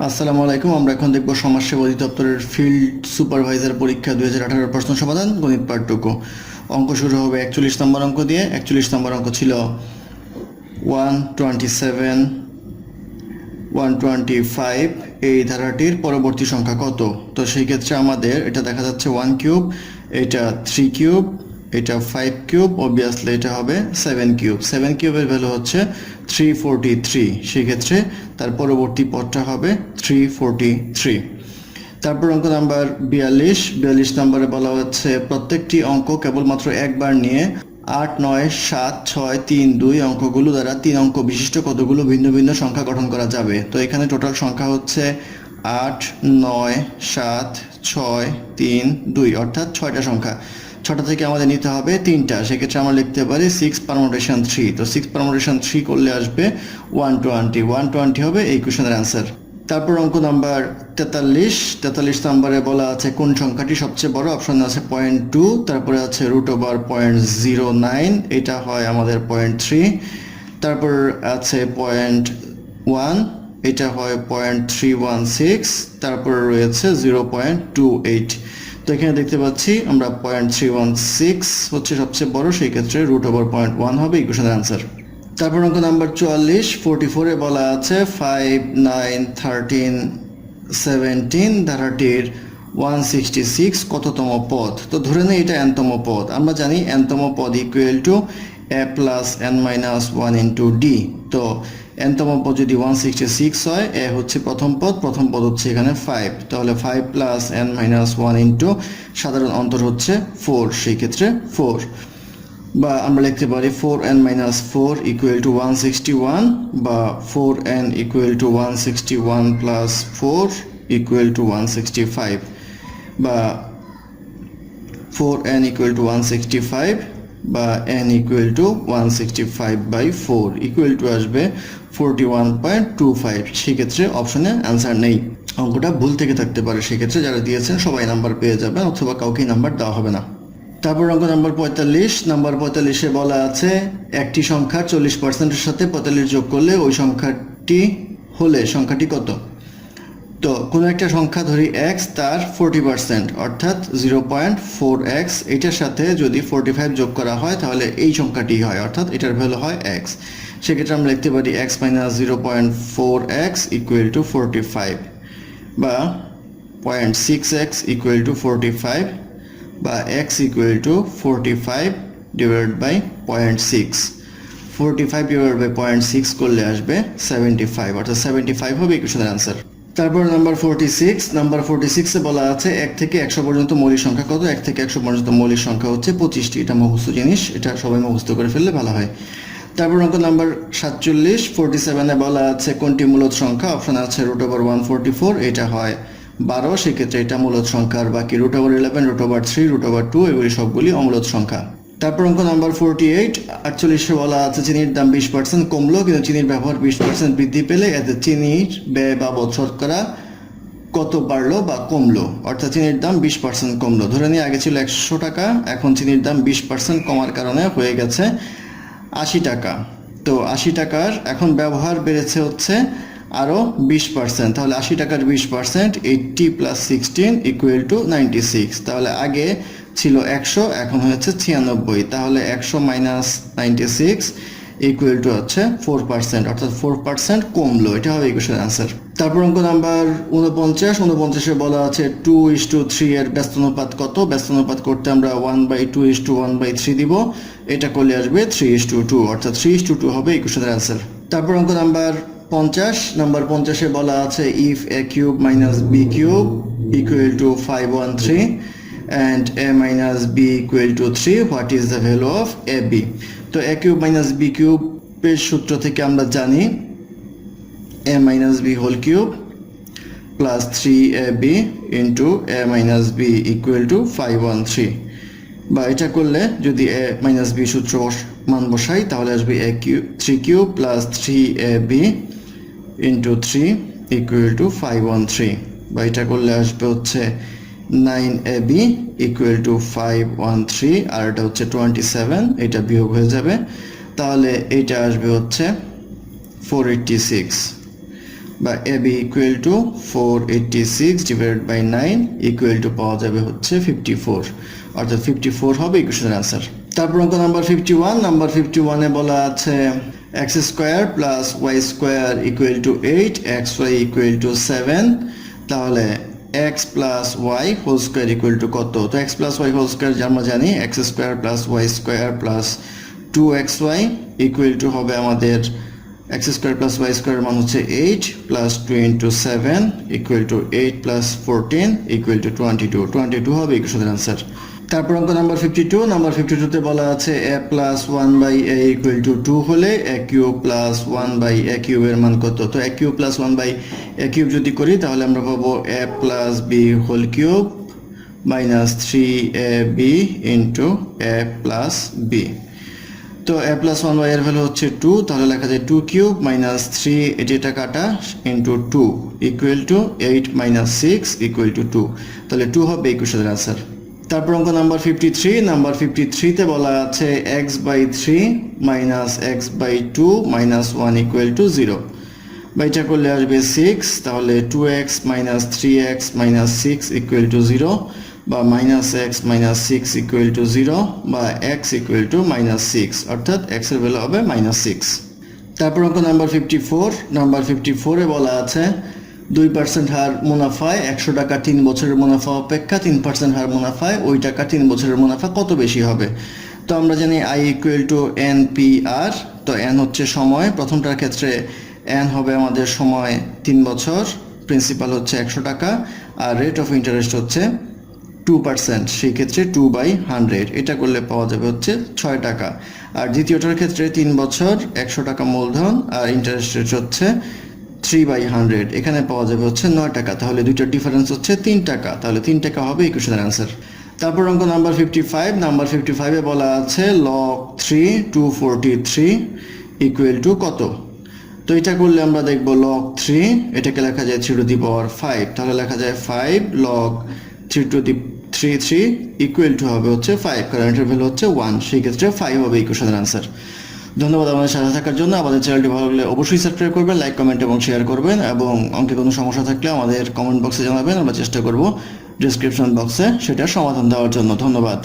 আসসালামু আলাইকুম। আমরা এখন দেখব সমাজসেবা অধিদপ্তরের ফিল্ড সুপারভাইজার পরীক্ষা 2018 প্রশ্ন সমাধান গণিত পাঠটুকু। অঙ্ক শুরু হবে 41 নম্বর অঙ্ক দিয়ে। 41 নম্বর অঙ্ক ছিল 127 125 এই ধারাটির পরবর্তী সংখ্যা কত। তো সেই ক্ষেত্রে আমাদের এটা দেখা যাচ্ছে 1 কিউব, এটা 3 কিউব, এটা 5 কিউব, অবভিয়াসলি এটা হবে 7 কিউব। 7 কিউবের ভ্যালু হচ্ছে 343। সেক্ষেত্রে তার পরবর্তী পদটা হবে 343। তারপর অঙ্ক নাম্বার 42 নম্বরে বলা হচ্ছে প্রত্যেকটি অঙ্ক কেবলমাত্র একবার নিয়ে 8, 9, 7, 6, 3, 2 অঙ্কগুলো দ্বারা 3 অঙ্ক বিশিষ্ট কতগুলো ভিন্ন ভিন্ন সংখ্যা গঠন করা যাবে। তো এখানে টোটাল সংখ্যা হচ্ছে 8, 9, 7, 6, 3, 2 অর্থাৎ 6টা সংখ্যা। 6টা থেকে আমাদের নিতে হবে 3টা। সেক্ষেত্রে আমরা লিখতে পারি 6 পারমুটেশন 3। তো 6 পারমুটেশন 3 করলে আসবে 120 হবে এই কোশ্চেনের অ্যান্সার। তারপর অঙ্ক নাম্বার 43 নম্বরে বলা আছে কোন সংখ্যাটি সবচেয়ে বড়। অপশন আছে 0.2, তারপরে আছে √0.09, এটা হয় আমাদের 0.3, তারপর আছে 0.1, এটা হয় 0.316, তারপর রয়েছে 0.28। তো এখানে দেখতে পাচ্ছি আমরা 0.316 হচ্ছে সবচেয়ে বড়, সেই ক্ষেত্রে √0.1 হবে এই কোশ্চেনের অ্যান্সার। তারপর অঙ্ক নাম্বার 44 বলা আছে 5, 9, 13, 17 ধারাটির 166 কততম পদ। তো ধরে নেই এটা nতম পদ। আমরা জানি nতম পদ equal to a plus n minus 1 into D. তো nতম পদ যদি 166 হয়, a হচ্ছে প্রথম পদ হচ্ছে এখানে 5, তাহলে 5 প্লাস n মাইনাস 1 ইন্টু সাধারণ অন্তর হচ্ছে 4, সেই ক্ষেত্রে 4। বা আমরা লিখতে পারি 4n মাইনাস 4 ইকুয়াল টু 161, বা 4n equal to 161 plus 4 equal to 165, বা 4n ইকুয়াল টু 165 বা n equal to 165/4 equal to আসবে 41.25। সেক্ষেত্রে অপশনে অ্যান্সার নেই। অঙ্কটা ভুল থেকে থাকতে পারে, সেক্ষেত্রে যারা দিয়েছেন সবাই নাম্বার পেয়ে যাবেন, অথবা কাউকে নাম্বার দেওয়া হবে না। তারপর অঙ্ক নাম্বার 45 বলা আছে একটি সংখ্যার 40%-এর সাথে 45 যোগ করলে ওই সংখ্যাটি কত। তো কোনো একটা সংখ্যা ধরি x, তার 40% অর্থাৎ 0.4x, এটার সাথে যদি 45 যোগ করা হয় তাহলে এই সংখ্যাটি হয়, অর্থাৎ এটার ভ্যালু হয় x। সেক্ষেত্রে আমরা লিখতে পারি x minus 0.4x equal to 45, বা 0.6x ইকুয়াল টু 45, বা x equal to 45 divide by 0.6। 45 divide by 0.6 করলে আসবে 75, অর্থাৎ 75 হবে এই কোশ্চেনের অ্যান্সার। তারপর নাম্বার 46 বলা আছে 1 থেকে 100 পর্যন্ত মৌলিক সংখ্যা কত। 1 থেকে 100 পর্যন্ত মৌলিক সংখ্যা হচ্ছে 25টি। এটা মুখস্থ জিনিস, এটা সবাই মুখস্থ করে ফেললে ভালো হয়। তারপর অঙ্ক নাম্বার 47 বলা আছে কোনটি মূলদ সংখ্যা। অপশন আছে √144, এটা হয় 12, সেক্ষেত্রে এটা মূলদ সংখ্যা। আর বাকি √11, √3, √2 এগুলি সবগুলি অমূলদ সংখ্যা। তারপর অঙ্ক নাম্বার 48 বলা আছে চিনির দাম 20% কমলো, কিন্তু চিনির ব্যবহার 20% বৃদ্ধি পেলে এতে চিনির ব্যয় বাবদ শতকরা কত বাড়লো বা কমলো। অর্থাৎ চিনির দাম 20% কমলো। ধরে নিয়ে আগে ছিল 100 টাকা, এখন চিনির দাম 20% কমার কারণে হয়ে গেছে 80 টাকা। তো 80 টাকার এখন ব্যবহার বেড়েছে হচ্ছে আরও 20%, তাহলে 80 টাকার 20% 80 প্লাস 16 ইকুয়াল টু 96। তাহলে আগে ছিল 100, এখন হয়েছে 96, তাহলে 100 মাইনাস 96 ইকুয়াল টু হচ্ছে 4%, অর্থাৎ 4% কমলো। এটা হবে এই কোশ্চেনের অ্যান্সার। তারপর অঙ্ক নাম্বার 49 বলা আছে 2:3 এর ব্যস্তানুপাত কত। ব্যস্তানুপাত করতে আমরা 1/2:1/3 দিব, এটা করলে আসবে 3:2, অর্থাৎ 3:2 হবে এই কোশ্চেনের অ্যান্সার। তারপর অঙ্ক নাম্বার 50 বলা আছে if a cube minus b cube equal to 513 and a minus b equal to 3, what is the value of ab। তো a cube minus b cube এর সূত্র থেকে আমরা জানি a minus b whole cube plus 3ab into a minus b equal to 513, বা এটা করলে যদি a minus b সূত্র মান বসাই তাহলে আসবে 3 cube plus 3ab into 3 equal to 513, বা এটা করলে আসবে হচ্ছে 9ab equal to 513, আর এটা হচ্ছে 27, এটা বিয়োগ হয়ে যাবে, তাহলে এটা আসবে হচ্ছে 486। বা AB equal to 486 divided by 9 equal to পাওয়া যাবে হচ্ছে 54, অর্থাৎ 54 হবে ইকুয়েশনের আনসার। তারপর অঙ্ক নাম্বার 51, নাম্বার 51-এ বলা আছে x square plus y square equal to 8, x y equal to 7, তাহলে x plus y whole square equal to কত? তো x plus y whole square আমরা জানি x square plus y square plus 2xy equal to হবে আমাদের x square plus y square মান হচ্ছে 8 plus 2 into 7 equal to 8 plus 14 equal to 22 হবে ইকুয়েশনের আনসার। তারপর অঙ্ক নাম্বার 52, নাম্বার 52-তে বলা আছে a plus 1 by a equal to 2 হলে a cube plus 1 by a কিউবের মান কত? তো a cube plus 1 by a cube যদি করি তাহলে আমরা পাবো a plus b whole cube minus 3ab into a plus b। তো a প্লাস 1 বাই এর ভ্যালু হচ্ছে 2, তাহলে লেখা যায় 2 কিউব মাইনাস 3, এটা কাটা into 2 equal to 8 minus 6 equal to 2, তাহলে 2 হবে ইকুয়েশনের আনসার। তারপর অঙ্ক নাম্বার 53, নাম্বার 53-তে বলা আছে x by 3 minus x by 2 minus 1 equal to 0, বা এটা করলে আসবে 6, তাহলে 2x minus 3x minus 6 equal to 0, বা minus x minus 6 equal to 0, বা x ইকুয়াল টু মাইনাস 6, অর্থাৎ x এর ভ্যালু হবে মাইনাস 6। তারপর অঙ্ক নাম্বার 54, নাম্বার 54-এ বলা আছে 2% হার মুনাফায় 100 টাকা 3 বছরের মুনাফা অপেক্ষা 3% হার মুনাফায় ওই টাকা 3 বছরের মুনাফা কত বেশি হবে? তো আমরা জানি I ইকুয়াল টু NPR, তো n হচ্ছে সময়, প্রথমটার ক্ষেত্রে n হবে আমাদের সময় 3 বছর, প্রিন্সিপাল হচ্ছে 100 টাকা, আর রেট অফ ইন্টারেস্ট হচ্ছে 2%, সেই ক্ষেত্রে 2/100, এটা করলে পাওয়া যাবে হচ্ছে 6 টাকা। আর দ্বিতীয়টার ক্ষেত্রে 3 বছর 100 টাকা মূলধন আর ইন্টারেস্ট রেট হচ্ছে 3/100, এখানে পাওয়া যাবে হচ্ছে 9 টাকা, তাহলে দুইটার ডিফারেন্স হচ্ছে 3 টাকা, তাহলে 3 টাকা হবে ইকুয়েশনের আনসার। তারপর অঙ্ক নাম্বার 55, নাম্বার 55-এ বলা আছে log 3 243 ইকুয়াল টু কত? তো এটা করলে আমরা দেখব log 3, এটাকে লেখা যায় 3 টু দি পাওয়ার 5, তাহলে লেখা যায় 5 log 3 to the 3 equal to হবে হচ্ছে 5, কারণ এটার ভ্যালু হচ্ছে 1, সেই ক্ষেত্রে 5 হবে ইকুয়েশনের আনসার। ধন্যবাদ আমাদের সাথে থাকার জন্য। আমাদের চ্যানেলটি ভালো লাগলে অবশ্যই সাবস্ক্রাইব করবেন, লাইক কমেন্ট এবং শেয়ার করবেন, এবং অঙ্কে কোনো সমস্যা থাকলে আমাদের কমেন্ট বক্সে জানাবেন, আমরা চেষ্টা করব ডেসক্রিপশন বক্সে সেটার সমাধান দেওয়ার জন্য। ধন্যবাদ।